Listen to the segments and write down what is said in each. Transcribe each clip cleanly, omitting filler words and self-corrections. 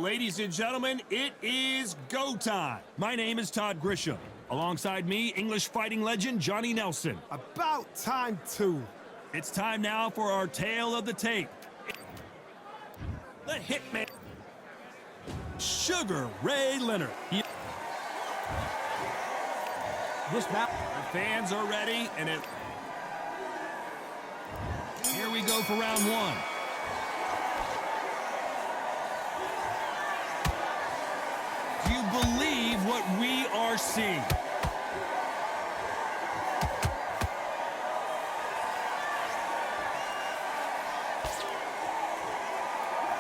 ladies and gentlemen, it is go time. My name is Todd Grisham. Alongside me, English fighting legend Johnny Nelson. About time, too. It's time now for our tale of the tape. The Hitman, Sugar Ray Leonard. This now. The fans are ready, and here we go for round one. Do you believe what we are seeing?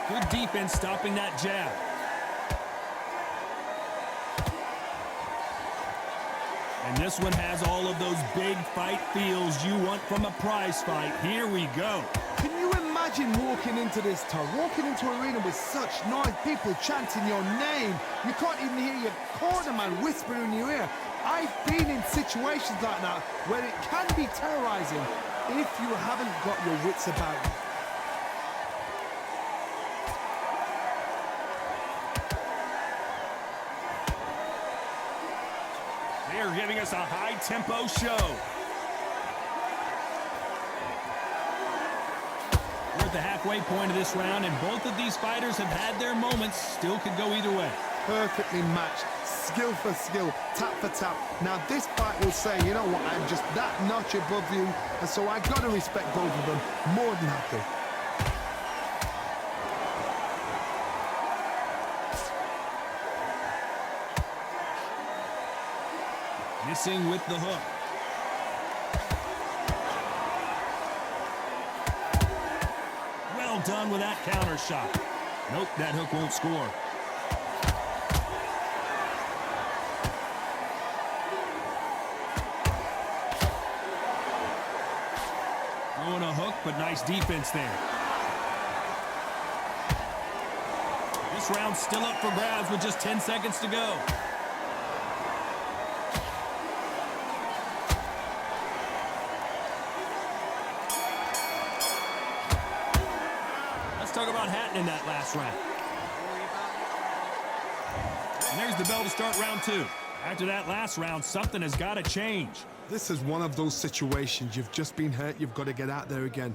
Good defense stopping that jab. And this one has all of those big fight feels you want from a prize fight. Here we go. Can you imagine walking into this town, walking into an arena with such noise, people chanting your name? You can't even hear your corner man whisper in your ear. I've been in situations like that where it can be terrorizing if you haven't got your wits about you. They're giving us a high-tempo show. We're at the halfway point of this round, and both of these fighters have had their moments. Still could go either way. Perfectly matched, skill for skill, tap for tap. Now this fight will say, you know what, I'm just that notch above you, and so I got to respect both of them more than happy. Missing with the hook. Well done with that counter shot. Nope, that hook won't score. Throwing a hook, but nice defense there. This round's still up for grabs with just 10 seconds to go. Talk about Hatton in that last round. And there's the bell to start round two. After that last round, something has got to change. This is one of those situations. You've just been hurt. You've got to get out there again.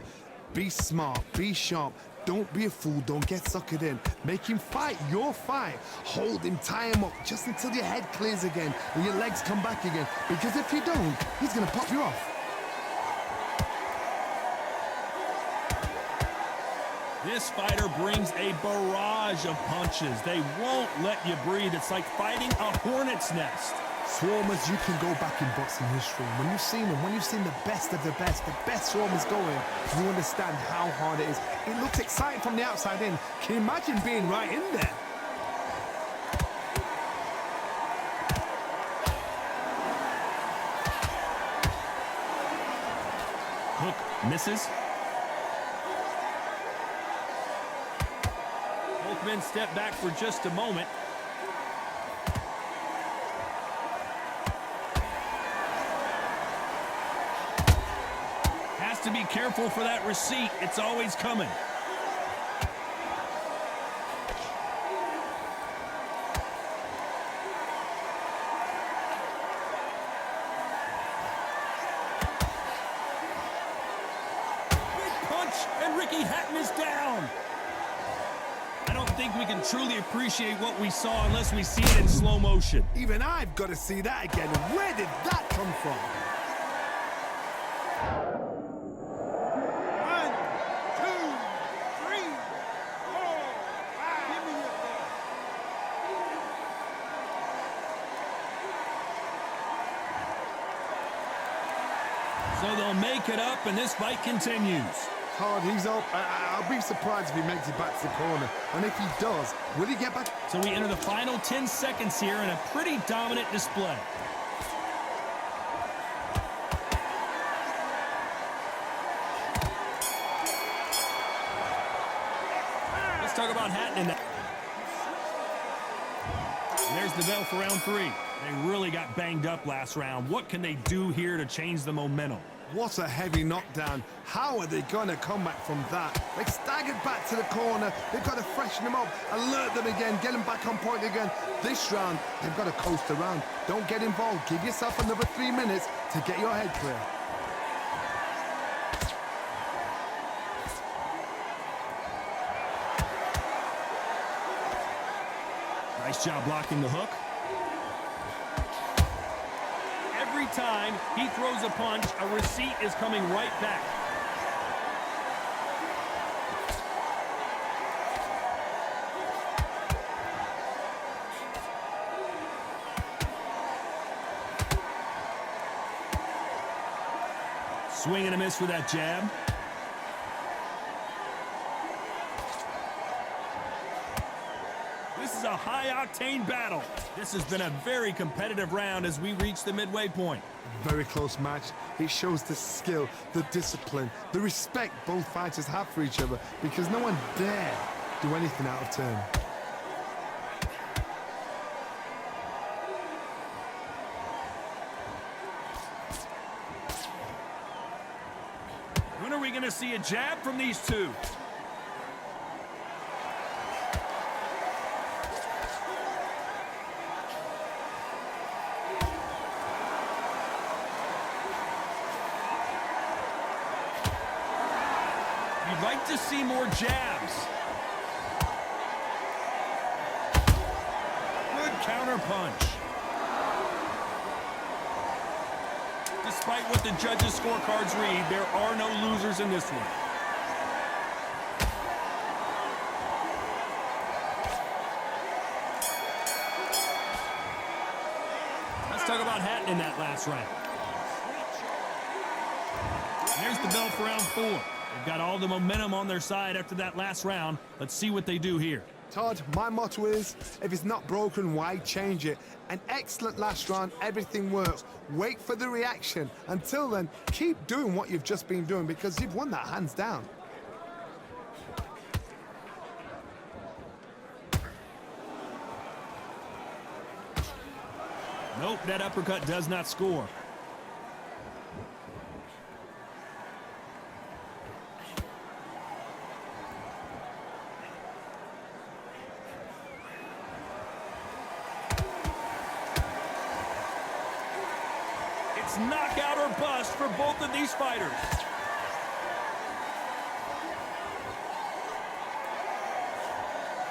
Be smart. Be sharp. Don't be a fool. Don't get suckered in. Make him fight your fight. Hold him. Tie him up just until your head clears again and your legs come back again. Because if you don't, he's going to pop you off. This fighter brings a barrage of punches. They won't let you breathe. It's like fighting a hornet's nest. Swarmers, you can go back in boxing history. When you've seen them, when you've seen the best of the best swarmers going, you understand how hard it is. It looks exciting from the outside in. Can you imagine being right in there? Hook misses. Both men step back for just a moment. Has to be careful for that receipt. It's always coming. Big punch, and Ricky Hatton is down. I don't think we can truly appreciate what we saw unless we see it in slow motion. Even I've got to see that again. Where did that come from? 1, 2, 3, 4, 5. Give me your ball. So they'll make it up, and this fight continues. Hard, he's up. I'll be surprised if he makes it back to the corner. And if he does, will he get back? So we enter the final 10 seconds here in a pretty dominant display. Let's talk about Hatton in that. And there's the bell for round three. They really got banged up last round. What can they do here to change the momentum? What a heavy knockdown. How are they going to come back from that? They staggered back to the corner. They've got to freshen them up, alert them again, get them back on point again. This round, they've got to coast around. Don't get involved. Give yourself another 3 minutes to get your head clear. Nice job blocking the hook. Every time he throws a punch, a receipt is coming right back. Swing and a miss with that jab. This is a high-octane battle. This has been a very competitive round as we reach the midway point. Very close match. It shows the skill, the discipline, the respect both fighters have for each other because no one dare do anything out of turn. When are we going to see a jab from these two? You'd like to see more jabs. Good counter punch. Despite what the judges' scorecards read, there are no losers in this one. Let's talk about Hatton in that last round. And there's the bell for round 4. They've got all the momentum on their side after that last round. Let's see what they do here. Todd, my motto is, if it's not broken, why change it? An excellent last round, everything works. Wait for the reaction. Until then, keep doing what you've just been doing because you've won that hands down. Nope, that uppercut does not score. It's knockout or bust for both of these fighters.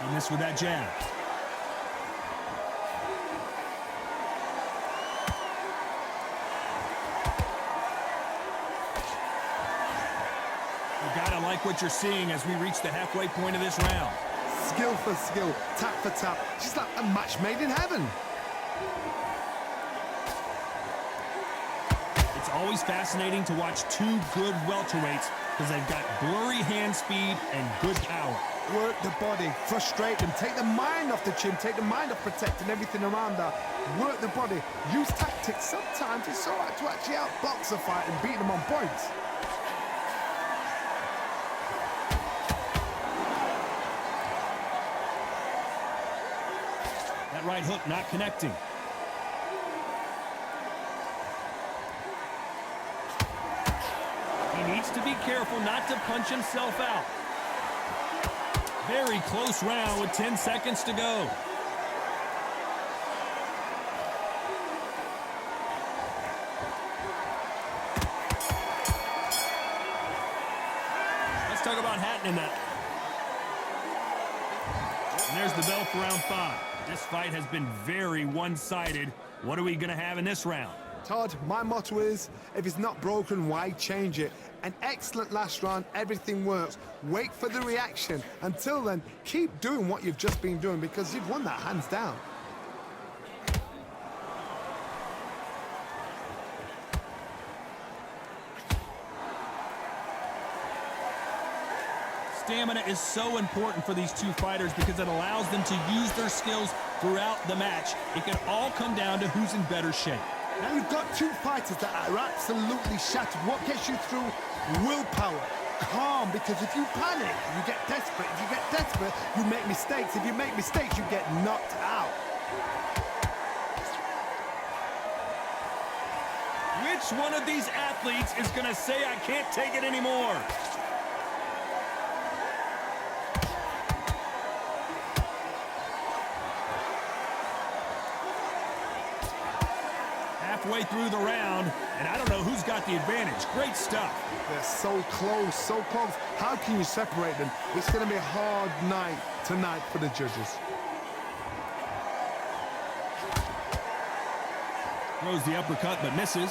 He missed with that jab. You gotta like what you're seeing as we reach the halfway point of this round. Skill for skill, tap for tap, just like a match made in heaven. It's always fascinating to watch two good welterweights because they've got blurry hand speed and good power. Work the body, frustrate them, take the mind off the chin, take the mind off protecting everything around that. Work the body, use tactics. Sometimes it's all right to actually outbox a fight and beat them on points. That right hook not connecting. He needs to be careful not to punch himself out. Very close round with 10 seconds to go. Let's talk about Hatton in that. And there's the bell for round 5. This fight has been very one-sided. What are we going to have in this round? Todd, my motto is, if it's not broken, why change it? An excellent last round, everything works. Wait for the reaction. Until then, keep doing what you've just been doing because you've won that hands down. Stamina is so important for these two fighters because it allows them to use their skills throughout the match. It can all come down to who's in better shape. Now you've got two fighters that are absolutely shattered. What gets you through? Willpower. Calm, because if you panic, you get desperate. If you get desperate, you make mistakes. If you make mistakes, you get knocked out. Which one of these athletes is going to say, I can't take it anymore? Halfway through the round, and I don't know who's got the advantage. Great stuff. They're so close, so close. How can you separate them? It's going to be a hard night tonight for the judges. Throws the uppercut, but misses.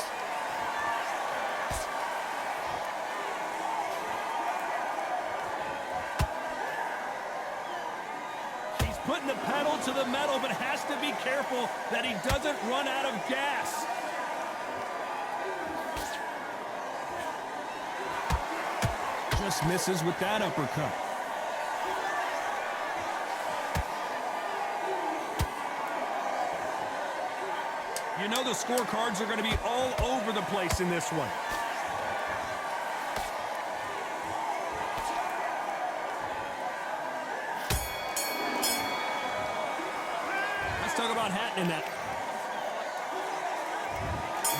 He's putting the pedal to the metal, but has to be careful that he doesn't run out of gas. Just misses with that uppercut. You know the scorecards are going to be all over the place in this one. Let's talk about Hatton in that.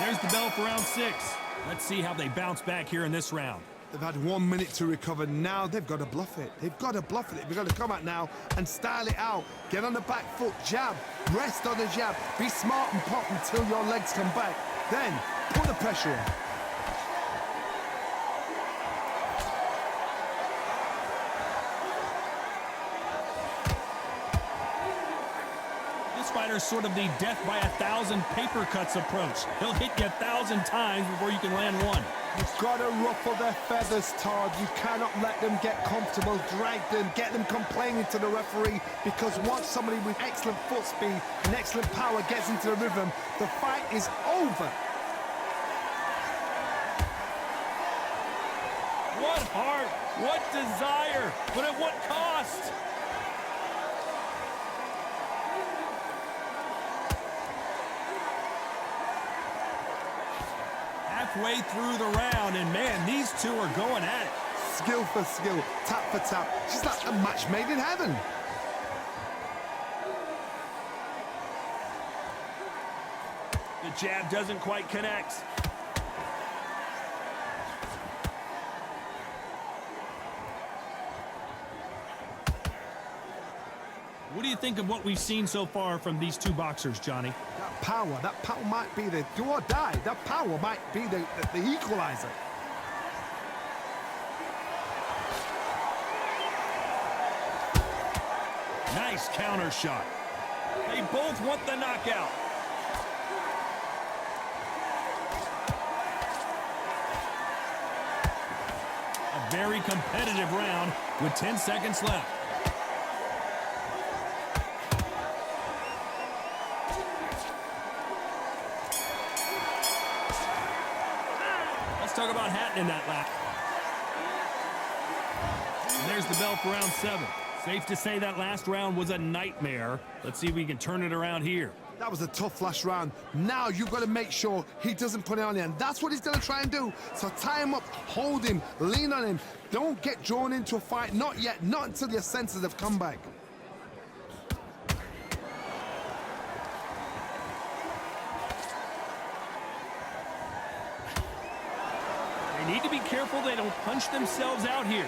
There's the bell for round 6. Let's see how they bounce back here in this round. They've had 1 minute to recover. Now they've got to bluff it. They've got to bluff it. They've got to come out now and style it out. Get on the back foot, jab, rest on the jab. Be smart and pop until your legs come back. Then put the pressure on. This fighter's sort of the death by 1,000 paper cuts approach. He'll hit you 1,000 times before you can land one. You've got to ruffle their feathers, Todd. You cannot let them get comfortable, drag them, get them complaining to the referee, because once somebody with excellent foot speed and excellent power gets into the rhythm, the fight is over. What heart, what desire, but at what cost? Halfway through the round, and man, these two are going at it. Skill for skill, tap for tap. She's like a match made in heaven. The jab doesn't quite connect. What do you think of what we've seen so far from these two boxers, Johnny? That power might be the do or die. That power might be the equalizer. Nice counter shot. They both want the knockout. A very competitive round with 10 seconds left. Let's talk about Hatton in that lap. And there's the bell for round 7. Safe to say that last round was a nightmare. Let's see if we can turn it around here. That was a tough last round. Now you've got to make sure he doesn't put it on you, and that's what he's going to try and do. So tie him up, hold him, lean on him. Don't get drawn into a fight. Not yet. Not until your senses have come back. They need to be careful they don't punch themselves out here.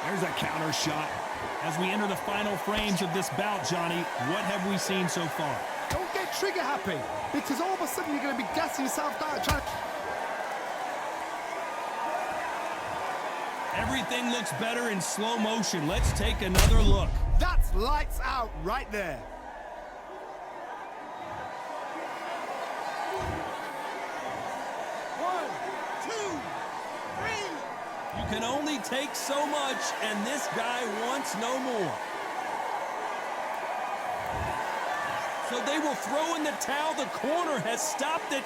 There's a counter shot. As we enter the final frames of this bout, Johnny, what have we seen so far? Don't get trigger happy, because all of a sudden you're going to be gassing yourself down. Everything looks better in slow motion. Let's take another look. That's lights out right there. You can only take so much, and this guy wants no more. So they will throw in the towel. The corner has stopped it.